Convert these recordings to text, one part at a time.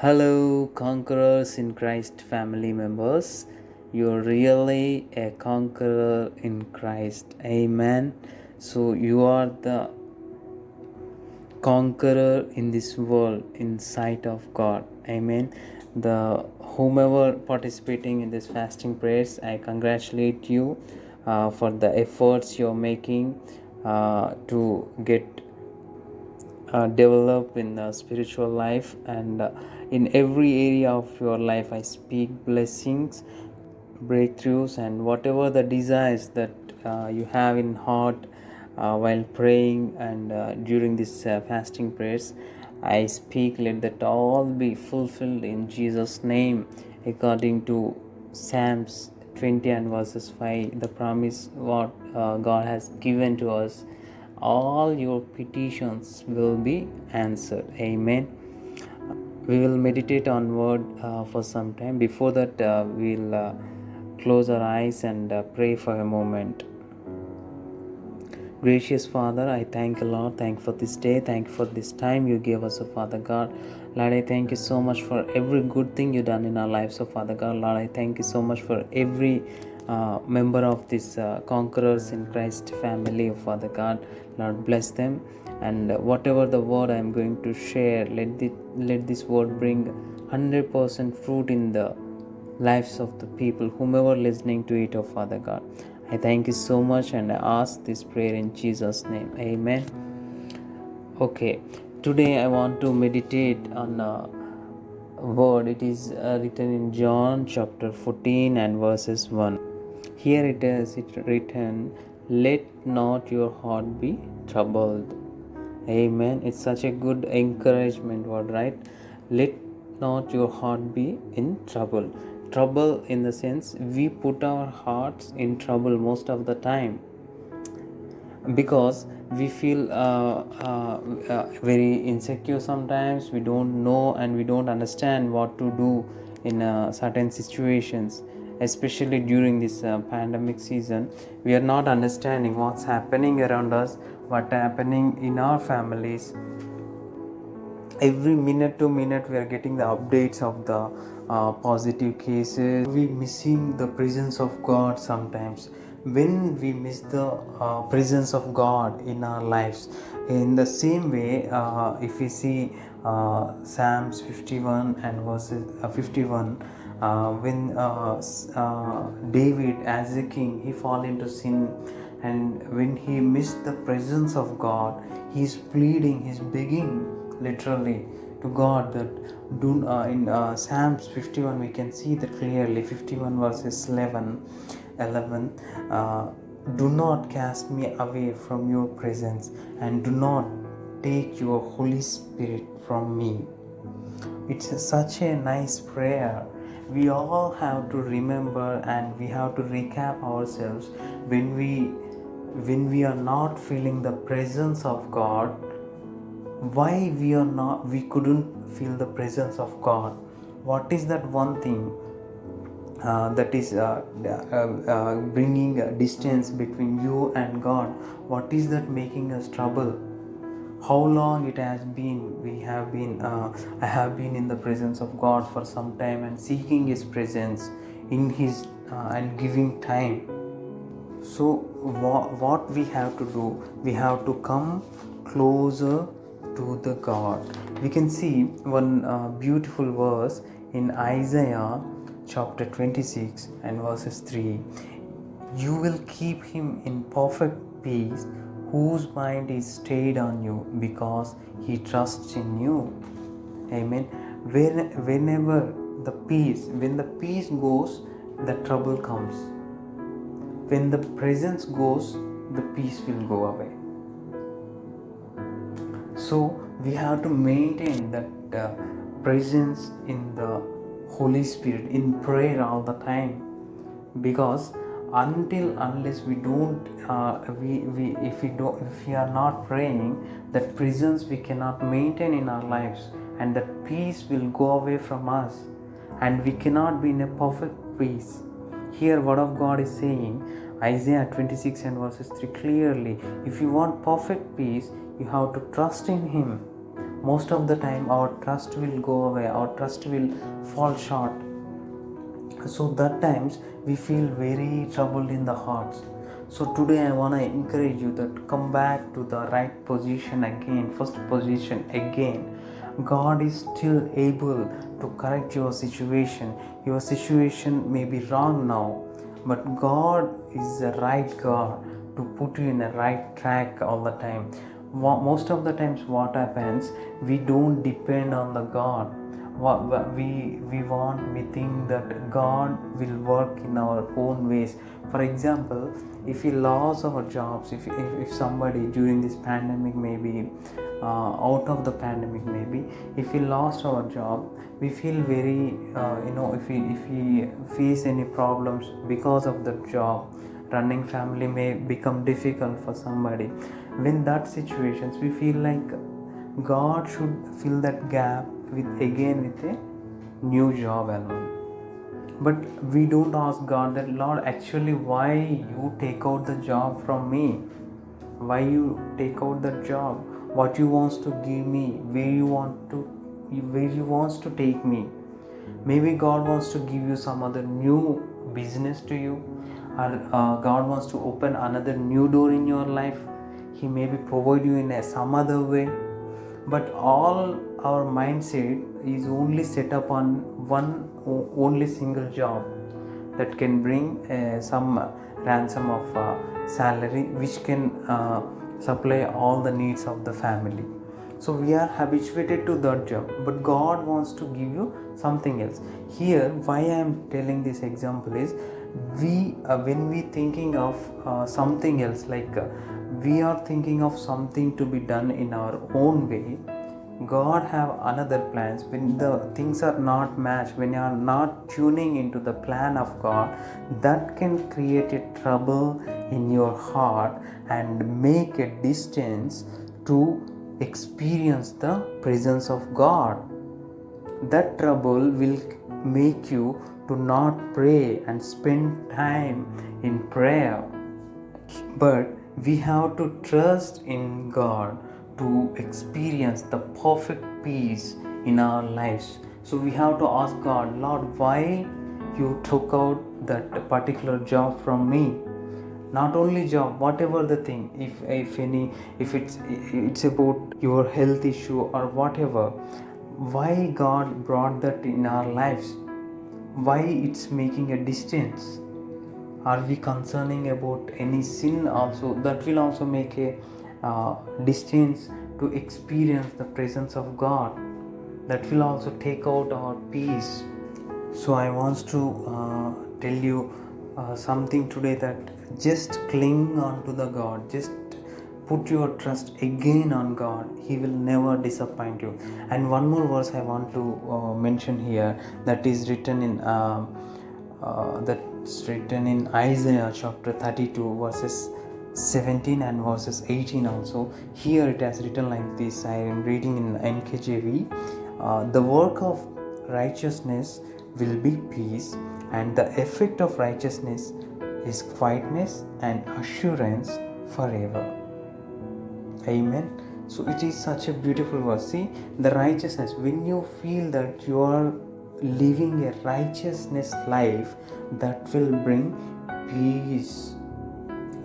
Hello, conquerors in Christ family members. You're really a conqueror in Christ. Amen. So, you are the conqueror in this world in sight of God. Amen. The whomever participating in this fasting prayers, I congratulate you for the efforts you're making to get develop in the spiritual life and in every area of your life. I speak blessings, breakthroughs, and whatever the desires that you have in heart while praying and during this fasting prayers, I speak, let that all be fulfilled in Jesus name, according to Psalms 20 and verses 5, the promise what God has given to us. All your petitions will be answered. Amen. We will meditate on word for some time. Before that, we'll close our eyes and pray for a moment. Gracious Father, I thank you, Lord. Thank you for this day. Thank you for this time you gave us, Father God. Lord, I thank you so much for every good thing you done in our lives, Father God. Lord, I thank you so much for every member of this Conquerors in Christ family, Father God. Lord, bless them. And whatever the word I am going to share, let this word bring 100% fruit in the lives of the people, whomever listening to it, Father God. I thank you so much and I ask this prayer in Jesus' name. Amen. Okay, today I want to meditate on a word. It is written in John chapter 14 and verses 1. Here it is written, let not your heart be troubled. Amen. It's such a good encouragement word, right? Let not your heart be in trouble. Trouble in the sense we put our hearts in trouble most of the time because we feel very insecure sometimes. We don't know and we don't understand what to do in certain situations, especially during this pandemic season. We are not understanding what's happening around us, what's happening in our families. Every minute to minute we are getting the updates of the positive cases. We missing the presence of God sometimes. When we miss the presence of God in our lives, in the same way, if we see Psalms 51 and verses 51, when David as a king, he fall into sin, and when he missed the presence of God, he is pleading, he is begging literally to God that do in Psalms 51 we can see that clearly. 51 verses 11, do not cast me away from your presence and do not take your Holy Spirit from me. It's such a nice prayer. We all have to remember and we have to recap ourselves when we are not feeling the presence of God. Why we couldn't feel the presence of God? What is that one thing that is bringing a distance between you and God? What is that making us trouble? How long it has been I have been in the presence of God for some time and seeking His presence in His and giving time. So what we have to do, we have to come closer to the God. We can see one beautiful verse in Isaiah chapter 26 and verses 3. You will keep him in perfect peace whose mind is stayed on you because he trusts in you. Amen. Whenever when the peace goes, the trouble comes. When the presence goes, the peace will go away. So we have to maintain that presence in the Holy Spirit in prayer all the time, because unless we don't if we are not praying, that presence we cannot maintain in our lives, and that peace will go away from us, and we cannot be in a perfect peace. Here word of God is saying, Isaiah 26 and verses 3 clearly, if you want perfect peace, you have to trust in Him. most of the time our trust will go away, our trust will fall short. So that times we feel very troubled in the hearts. So today I want to encourage you that come back to the right position again, first position again. God is still able to correct your situation. Your situation may be wrong now, but God is the right God to put you in the right track all the time. Most of the times what happens, we don't depend on the God. We think that God will work in our own ways. For example, if we lost our jobs, if somebody during this pandemic, maybe out of the pandemic, maybe if we lost our job, we feel very if we face any problems because of the job, running family may become difficult for somebody. When that situations, we feel like God should fill that gap with a new job alone. But we don't ask God that, Lord, actually why you take out the job from me? Why you take out the job? What you wants to give me? Where you wants to take me? Maybe God wants to give you some other new business to you, or God wants to open another new door in your life. He maybe provide you in some other way. But all our mindset is only set up on one only single job that can bring some ransom of salary, which can supply all the needs of the family. So we are habituated to that job, but God wants to give you something else. Here, why I am telling this example is, when we thinking of something else, like we are thinking of something to be done in our own way, God have another plans. When the things are not matched, when you are not tuning into the plan of God, that can create a trouble in your heart and make a distance to experience the presence of God. That trouble will make you to not pray and spend time in prayer. But we have to trust in God to experience the perfect peace in our lives. So we have to ask God, Lord, why you took out that particular job from me? Not only job, whatever the thing, if it's about your health issue or whatever, why God brought that in our lives? Why it's making a distance? Are we concerning about any sin also that will also make a distance to experience the presence of God? That will also take out our peace. So I want to tell you something today, that just cling on to the God. Just put your trust again on God. He will never disappoint you. And one more verse I want to mention here, that is written in that's written in Isaiah chapter 32 verses 17 and verses 18 also. Here it has written like this. I am reading in NKJV. The work of righteousness will be peace, and the effect of righteousness is quietness and assurance forever. Amen. So it is such a beautiful verse. See, the righteousness, when you feel that you are living a righteousness life, that will bring peace.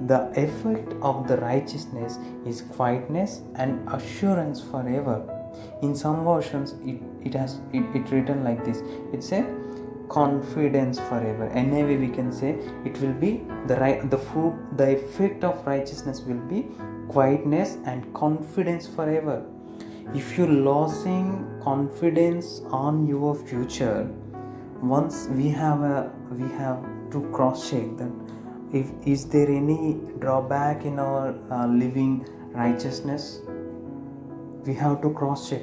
The effect of the righteousness is quietness and assurance forever. In some versions, it written like this. It's a confidence forever. NIV we can say it will be the effect of righteousness will be quietness and confidence forever. If you're losing confidence on your future, once we have to cross check that if is there any drawback in our living righteousness. We have to cross check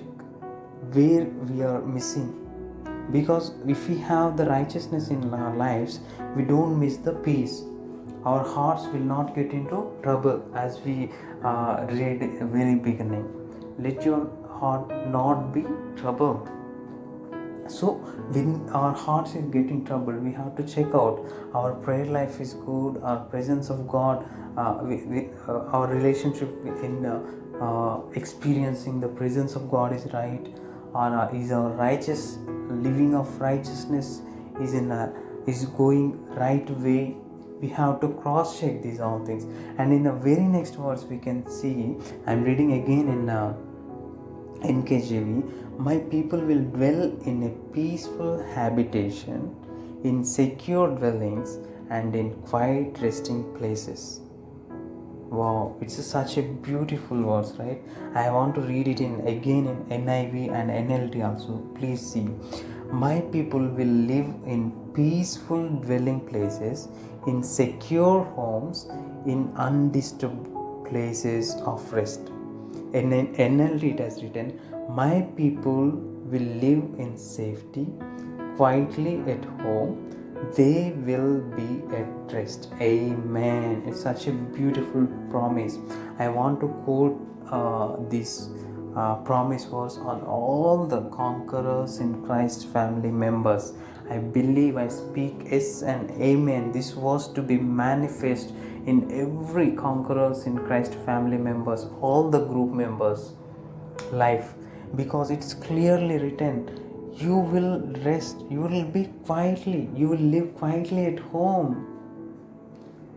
where we are missing, because if we have the righteousness in our lives, we don't miss the peace. Our hearts will not get into trouble, as we read at the very beginning. Let your heart not be troubled. So when our hearts is getting troubled, we have to check out our prayer life is good, our presence of God, our relationship experiencing the presence of God is right, or is our righteous living of righteousness is going right way. We have to cross check these all things. And in the very next verse we can see, I'm reading again in NKJV, my people will dwell in a peaceful habitation, in secure dwellings, and in quiet resting places. Wow, it's such a beautiful verse, right? I want to read it again in NIV and NLT also. Please see. My people will live in peaceful dwelling places, in secure homes, in undisturbed places of rest. In NLT it has written, my people will live in safety, quietly at home, they will be at rest. Amen. It's such a beautiful promise. I want to quote this promise verse on all the conquerors in Christ family members. I believe, I speak yes and amen. This was to be manifest in every conquerors in Christ family members, all the group members life, because it's clearly written, you will rest, you will be quietly, you will live quietly at home,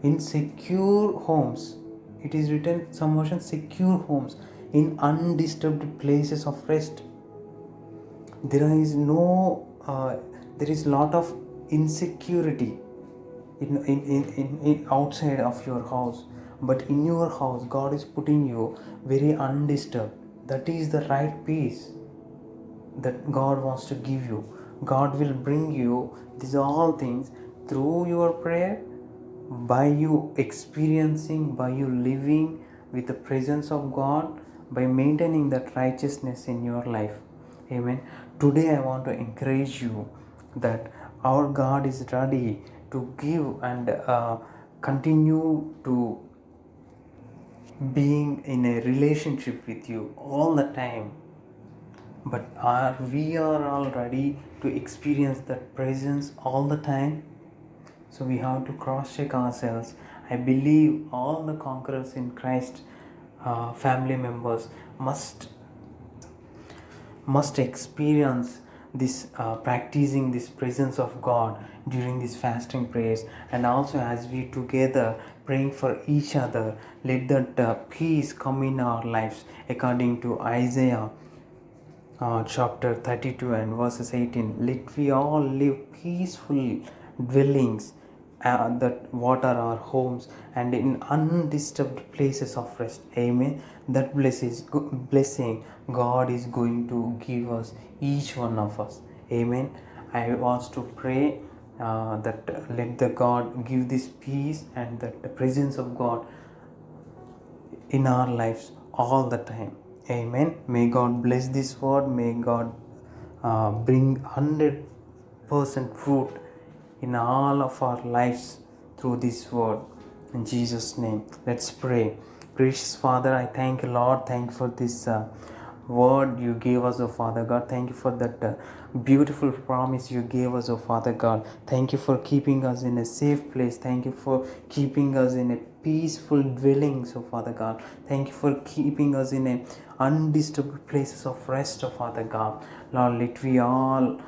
in secure homes. It is written, some version, secure homes, in undisturbed places of rest. There is lot of insecurity in outside of your house, but in your house God is putting you very undisturbed. That is the right peace that God wants to give you. God will bring you these all things through your prayer, by you experiencing, by you living with the presence of God, by maintaining that righteousness in your life. Amen. Today I want to encourage you that our God is ready to give and continue to being in a relationship with you all the time. But we are all ready to experience that presence all the time? So we have to cross check ourselves. I believe all the conquerors in Christ family members must experience this practicing this presence of God during these fasting prayers, and also as we together praying for each other, let that peace come in our lives according to Isaiah chapter 32 and verses 18. Let we all live peaceful dwellings, that what are our homes, and in undisturbed places of rest. Amen. That blessing God is going to give us, each one of us. Amen. I want to pray that let the God give this peace and that the presence of God in our lives all the time. Amen. May God bless this word. May God bring 100% fruit in all of our lives through this word. In Jesus' name, let's pray. Gracious Father, I thank you, Lord. Thank you for this word you gave us, oh Father God. Thank you for that beautiful promise you gave us, oh Father God. Thank you for keeping us in a safe place. Thank you for keeping us in a peaceful dwelling, oh Father God. Thank you for keeping us in a undisturbed places of rest, oh Father God. Lord, let we all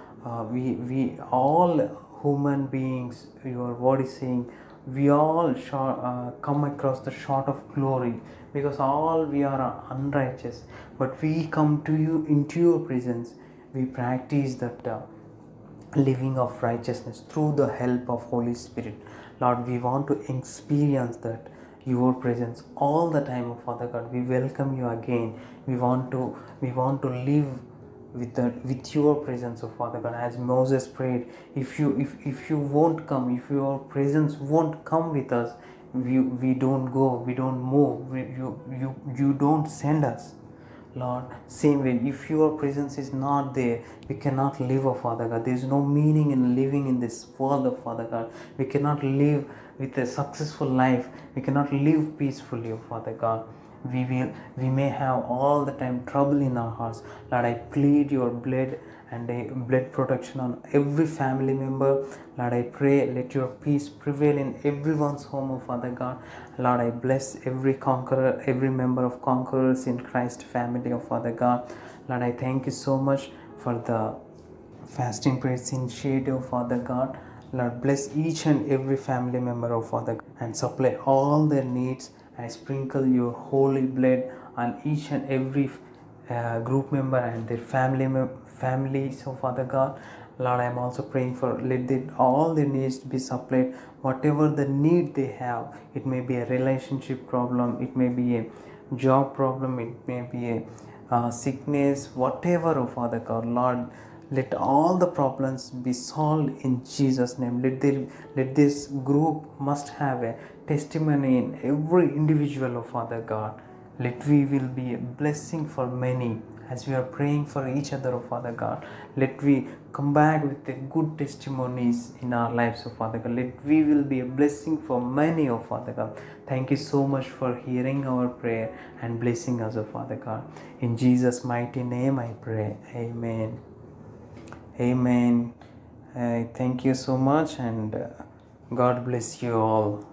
we all human beings, your word is saying, we all come across the short of glory, because all we are unrighteous, but we come to you into your presence. We practice that living of righteousness through the help of Holy Spirit. Lord, we want to experience that your presence all the time, oh Father God. We welcome you again. We want to live with your presence, oh Father God. As Moses prayed, if you won't come, if your presence won't come with us, we don't go, we don't move, you don't send us. Lord, same way, if your presence is not there, we cannot live, oh Father God. There is no meaning in living in this world, oh Father God. We cannot live with a successful life. We cannot live peacefully, oh Father God. We may have all the time trouble in our hearts. Lord, I plead your blood and a blood protection on every family member. Lord, I pray, let your peace prevail in everyone's home, oh Father God. Lord, I bless every conqueror, every member of Conquerors in Christ family, oh Father God. Lord, I thank you so much for the fasting prayers initiative, Father God. Lord, bless each and every family member of Father God, and supply all their needs. I sprinkle your holy blood on each and every group member and their families, oh Father God. Lord, I am also praying for let all their needs be supplied, whatever the need they have. It may be a relationship problem, it may be a job problem, it may be a sickness, whatever, oh Father God. Lord, let all the problems be solved in Jesus' name. Let this group must have a testimony in every individual, oh Father God. Let we will be a blessing for many as we are praying for each other, oh Father God. Let we come back with the good testimonies in our lives, oh Father God. Let we will be a blessing for many, oh Father God. Thank you so much for hearing our prayer and blessing us, oh Father God. In Jesus' mighty name I pray. Amen. Amen. Thank you so much, and God bless you all.